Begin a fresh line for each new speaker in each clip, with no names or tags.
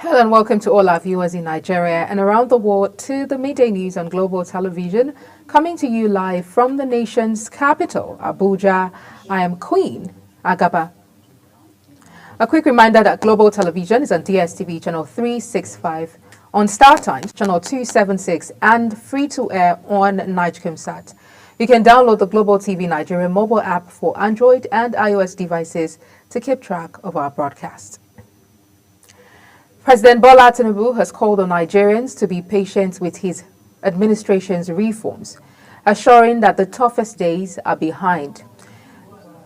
Hello and welcome to all our viewers in Nigeria and around the world to the Midday News on Global Television, coming to you live from the nation's capital, Abuja. I am Queen Agaba. A quick reminder that Global Television is on DSTV channel 365, on Star Times channel 276 and free to air on Nigecomsat. You can download the Global TV Nigeria mobile app for Android and iOS devices to keep track of our broadcast. President Bola Tinubu has called on Nigerians to be patient with his administration's reforms, assuring that the toughest days are behind.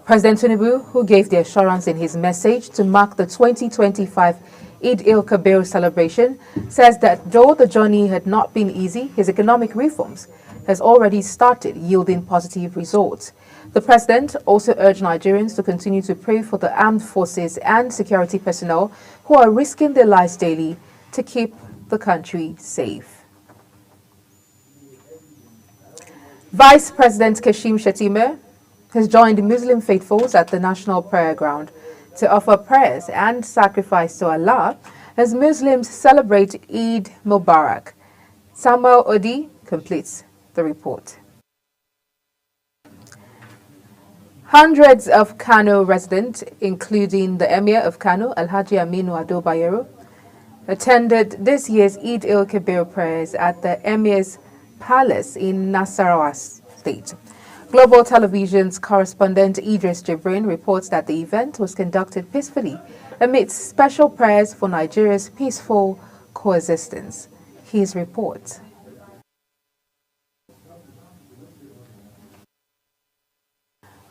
President Tinubu, who gave the assurance in his message to mark the 2025 Eid al-Kabir celebration, says that though the journey had not been easy, his economic reforms has already started yielding positive results. The president also urged Nigerians to continue to pray for the armed forces and security personnel who are risking their lives daily to keep the country safe. Vice President Kashim Shettima has joined Muslim faithfuls at the National Prayer Ground to offer prayers and sacrifice to Allah as Muslims celebrate Eid Mubarak. Samuel Odi completes the report. Hundreds of Kano residents, including the Emir of Kano, Alhaji Aminu Ado Bayero, attended this year's Eid al-Kabir prayers at the Emir's Palace in Nasarawa State. Global Television's correspondent Idris Jibrin reports that the event was conducted peacefully amidst special prayers for Nigeria's peaceful coexistence. His report.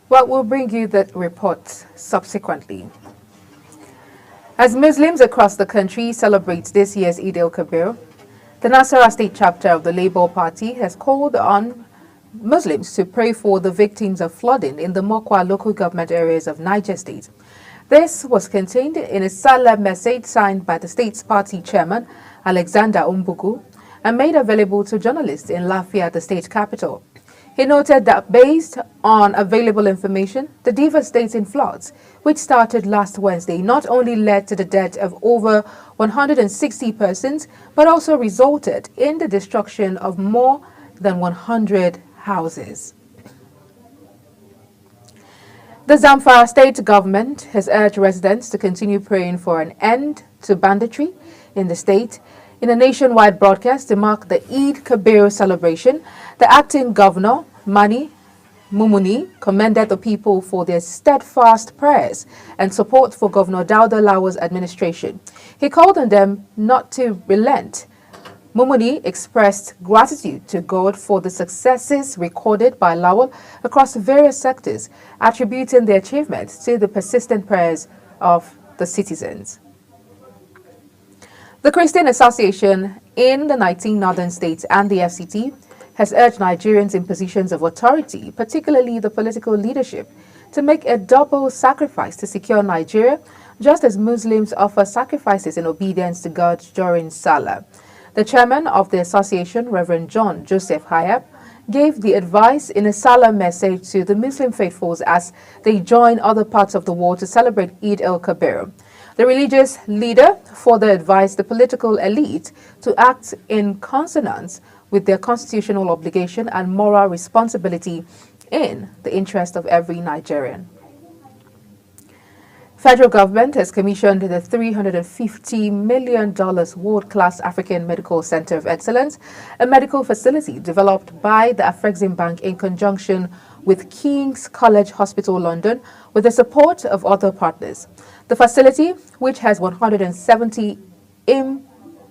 Well, we'll bring you that report subsequently. As Muslims across the country celebrate this year's Eid al-Kabir, the Nasarawa State chapter of the Labour Party has called on Muslims to pray for the victims of flooding in the Mokwa local government areas of Niger State. This was contained in a Salah message signed by the state's party chairman, Alexander Umbuku, and made available to journalists in Lafia, the state capital. He noted that based on available information, the devastating floods, which started last Wednesday, not only led to the death of over 160 persons, but also resulted in the destruction of more than 100 houses. The Zamfara state government has urged residents to continue praying for an end to banditry in the state. In a nationwide broadcast to mark the Eid Kabir celebration, the acting governor, Mani Mumuni, commended the people for their steadfast prayers and support for Governor Dauda Lawa's administration. He called on them not to relent. Mumuni expressed gratitude to God for the successes recorded by Lawal across various sectors, attributing the achievements to the persistent prayers of the citizens. The Christian Association in the 19 northern states and the FCT has urged Nigerians in positions of authority, particularly the political leadership, to make a double sacrifice to secure Nigeria, just as Muslims offer sacrifices in obedience to God during Salah. The chairman of the association, Reverend John Joseph Hayab, gave the advice in a Salah message to the Muslim faithfuls as they join other parts of the world to celebrate Eid al-Kabir. The religious leader further advised the political elite to act in consonance with their constitutional obligation and moral responsibility in the interest of every Nigerian. Federal government has commissioned the $350 million World-Class African Medical Center of Excellence, a medical facility developed by the Afrexim Bank in conjunction with King's College Hospital London with the support of other partners. The facility, which has 170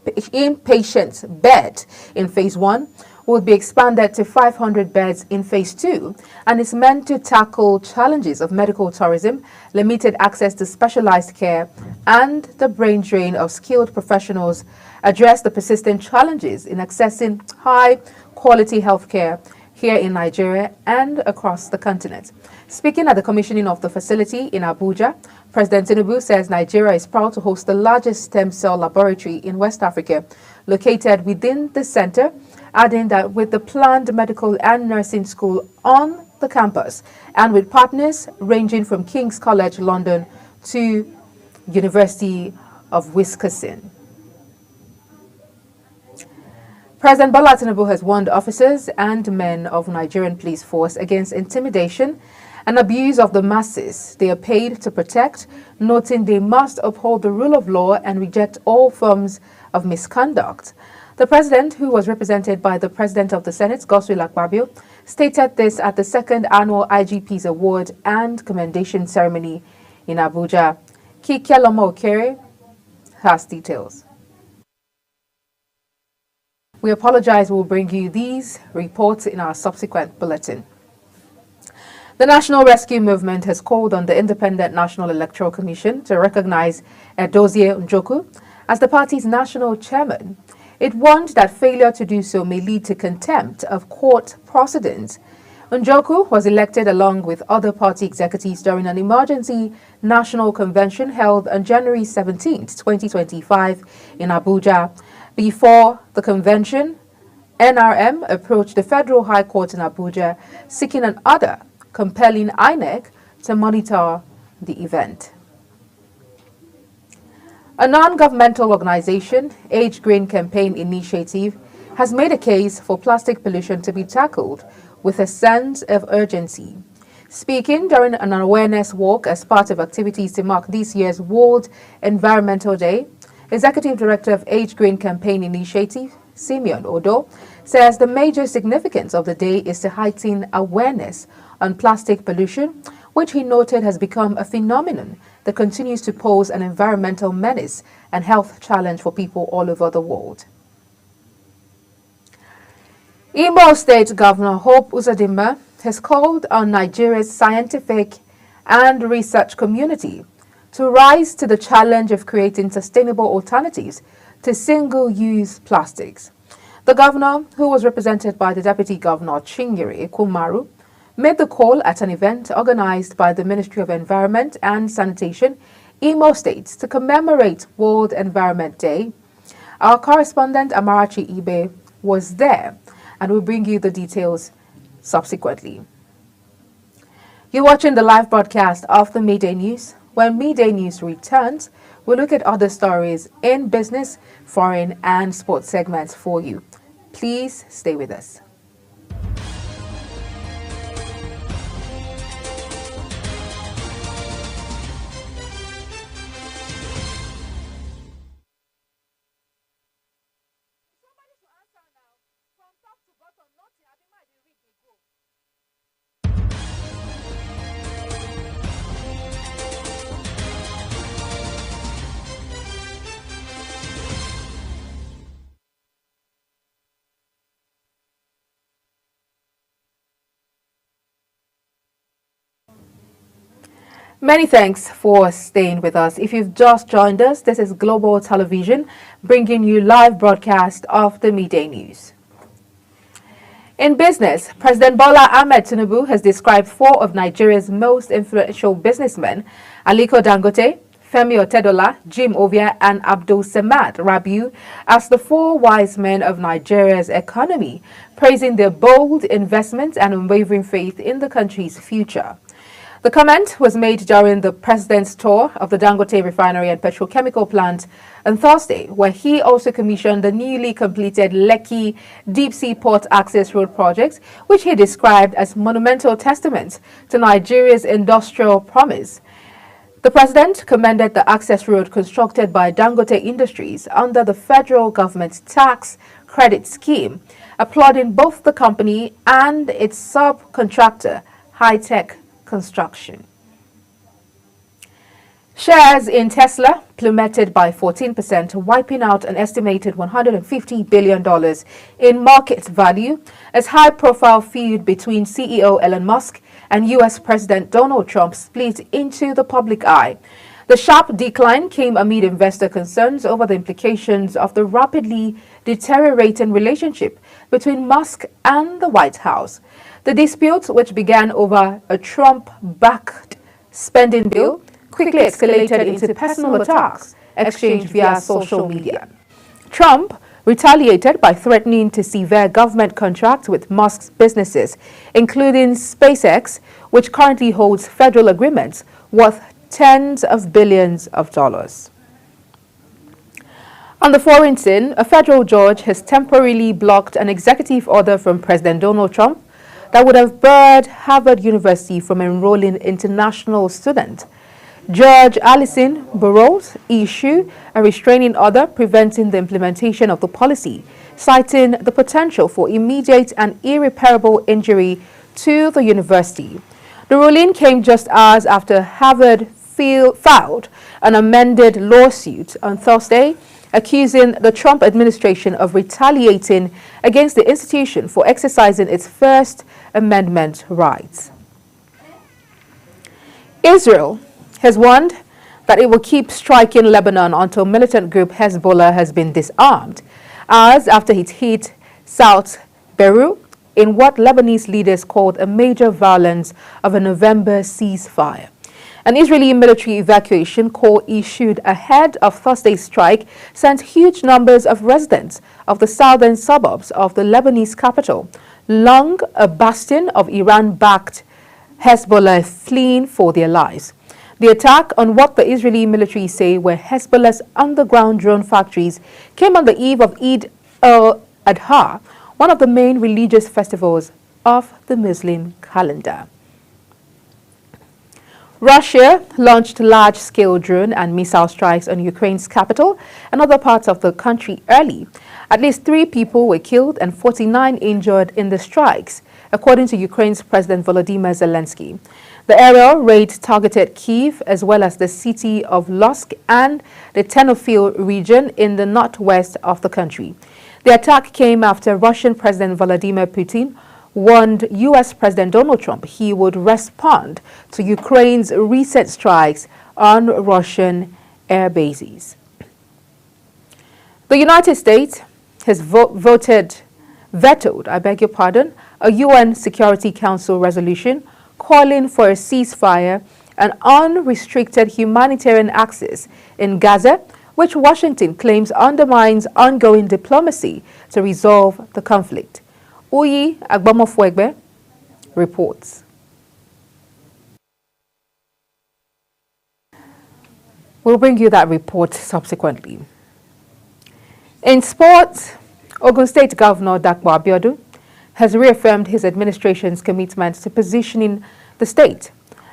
inpatient beds in Phase 1, will be expanded to 500 beds in Phase 2 and is meant to tackle challenges of medical tourism, limited access to specialized care, and the brain drain of skilled professionals, address the persistent challenges in accessing high-quality healthcare here in Nigeria and across the continent. Speaking at the commissioning of the facility in Abuja, President Tinubu says Nigeria is proud to host the largest stem cell laboratory in West Africa, located within the center, adding that with the planned medical and nursing school on the campus and with partners ranging from King's College London to University of Wisconsin. President Bola Tinubu has warned officers and men of Nigerian police force against intimidation and abuse of the masses they are paid to protect, noting they must uphold the rule of law and reject all forms of misconduct. The president, who was represented by the President of the Senate, Godswill Akpabio, stated this at the second annual IGP's Award and Commendation Ceremony in Abuja. Kikeloma Okere has details. We apologize, we'll bring you these reports in our subsequent bulletin. The National Rescue Movement has called on the Independent National Electoral Commission to recognize Edozie Njoku as the party's national chairman. It warned that failure to do so may lead to contempt of court precedents. Njoku was elected along with other party executives during an emergency national convention held on January 17, 2025 in Abuja. Before the convention, NRM approached the Federal High Court in Abuja seeking an order compelling INEC to monitor the event. A non-governmental organization, Age Green Campaign Initiative, has made a case for plastic pollution to be tackled with a sense of urgency. Speaking during an awareness walk as part of activities to mark this year's World Environmental Day, Executive Director of Age Green Campaign Initiative, Simeon Odo, says the major significance of the day is to heighten awareness on plastic pollution, which he noted has become a phenomenon that continues to pose an environmental menace and health challenge for people all over the world. Imo State Governor Hope Uzodinma has called on Nigeria's scientific and research community to rise to the challenge of creating sustainable alternatives to single-use plastics. The governor, who was represented by the Deputy Governor Chinyere Ekumaru, made the call at an event organized by the Ministry of Environment and Sanitation, Imo State, to commemorate World Environment Day. Our correspondent Amarachi Ibe was there and will bring you the details subsequently. You're watching the live broadcast of the Midday News. When Midday News returns, we'll look at other stories in business, foreign, and sports segments for you. Please stay with us. Many thanks for staying with us. If you've just joined us, this is Global Television bringing you live broadcast of the Midday News. In business, President Bola Ahmed Tinubu has described four of Nigeria's most influential businessmen, Aliko Dangote, Femi Otedola, Jim Ovia, and Abdul Samad Rabiu, as the four wise men of Nigeria's economy, praising their bold investment and unwavering faith in the country's future. The comment was made during the president's tour of the Dangote refinery and petrochemical plant on Thursday, where he also commissioned the newly completed Lekki Deep-Sea Port Access Road project, which he described as monumental testament to Nigeria's industrial promise. The president commended the access road constructed by Dangote Industries under the federal government's tax credit scheme, applauding both the company and its subcontractor, High-Tech Construction. Shares in Tesla plummeted by 14%, wiping out an estimated $150 billion in market value as high-profile feud between CEO Elon Musk and U.S. President Donald Trump split into the public eye. The sharp decline came amid investor concerns over the implications of the rapidly deteriorating relationship between Musk and the White House. The dispute, which began over a Trump-backed spending bill, quickly escalated into personal attacks exchanged via social media. Trump retaliated by threatening to sever government contracts with Musk's businesses, including SpaceX, which currently holds federal agreements worth tens of billions of dollars. On the foreign scene, a federal judge has temporarily blocked an executive order from President Donald Trump that would have barred Harvard University from enrolling international students. Judge Alison Burroughs issued a restraining order preventing the implementation of the policy, citing the potential for immediate and irreparable injury to the university. The ruling came just hours after Harvard filed an amended lawsuit on Thursday, accusing the Trump administration of retaliating against the institution for exercising its First Amendment rights. Israel has warned that it will keep striking Lebanon until militant group Hezbollah has been disarmed, hours after it hit South Beirut in what Lebanese leaders called a major violence of a November ceasefire. An Israeli military evacuation call issued ahead of Thursday's strike sent huge numbers of residents of the southern suburbs of the Lebanese capital, long a bastion of Iran-backed Hezbollah, fleeing for their lives. The attack on what the Israeli military say were Hezbollah's underground drone factories came on the eve of Eid al-Adha, one of the main religious festivals of the Muslim calendar. Russia launched large-scale drone and missile strikes on Ukraine's capital and other parts of the country early. At least 3 people were killed and 49 injured in the strikes, according to Ukraine's President Volodymyr Zelensky. The aerial raid targeted Kyiv as well as the city of Lusk and the Ternopil region in the northwest of the country. The attack came after Russian President Vladimir Putin warned U.S. President Donald Trump he would respond to Ukraine's recent strikes on Russian air bases. The United States has vetoed a UN Security Council resolution calling for a ceasefire and unrestricted humanitarian access in Gaza, which Washington claims undermines ongoing diplomacy to resolve the conflict. Uyi Agbamofuegbe reports. We'll bring you that report subsequently. In sports, Ogun State Governor Dakpo Abiodun has reaffirmed his administration's commitment to positioning the state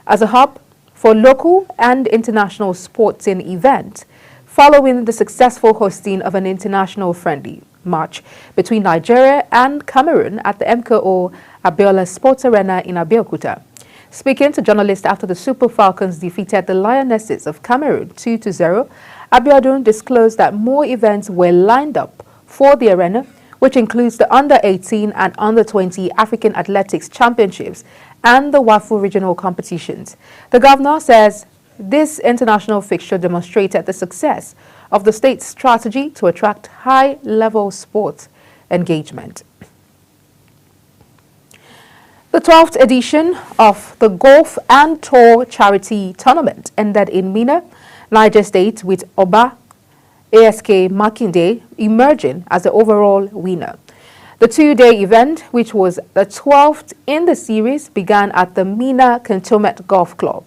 as a hub for local and international sporting events following the successful hosting of an international friendly match between Nigeria and Cameroon at the MKO Abiola Sports Arena in Abeokuta. Speaking to journalists after the Super Falcons defeated the Lionesses of Cameroon 2-0, Abiodun disclosed that more events were lined up for the arena, which includes the Under-18 and Under-20 African Athletics Championships and the WAFU regional competitions. The governor says this international fixture demonstrated the success of the state's strategy to attract high-level sports engagement. The 12th edition of the Golf and Tour Charity Tournament ended in Minna, Niger State, with Oba ASK Makinde emerging as the overall winner. The 2-day event, which was the 12th in the series, began at the Minna Cantonment Golf Club.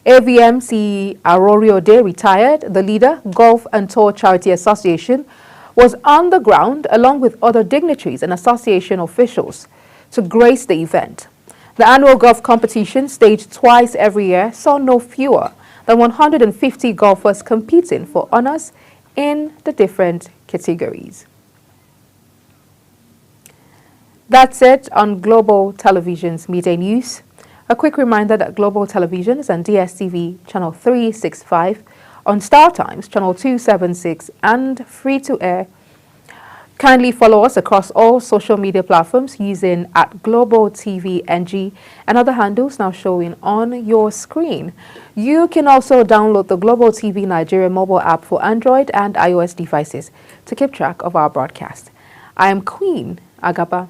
AVMC Arorio Day retired, the leader, Golf and Tour Charity Association, was on the ground along with other dignitaries and association officials to grace the event. The annual golf competition, staged twice every year, saw no fewer than 150 golfers competing for honors in the different categories. That's it on Global Television's Midday News. A quick reminder that Global Television is on DSTV channel 365, on Star Times channel 276, and free to air. Kindly follow us across all social media platforms using @GlobalTVNG and other handles now showing on your screen. You can also download the Global TV Nigeria mobile app for Android and iOS devices to keep track of our broadcast. I am Queen Agaba.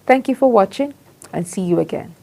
Thank you for watching and see you again.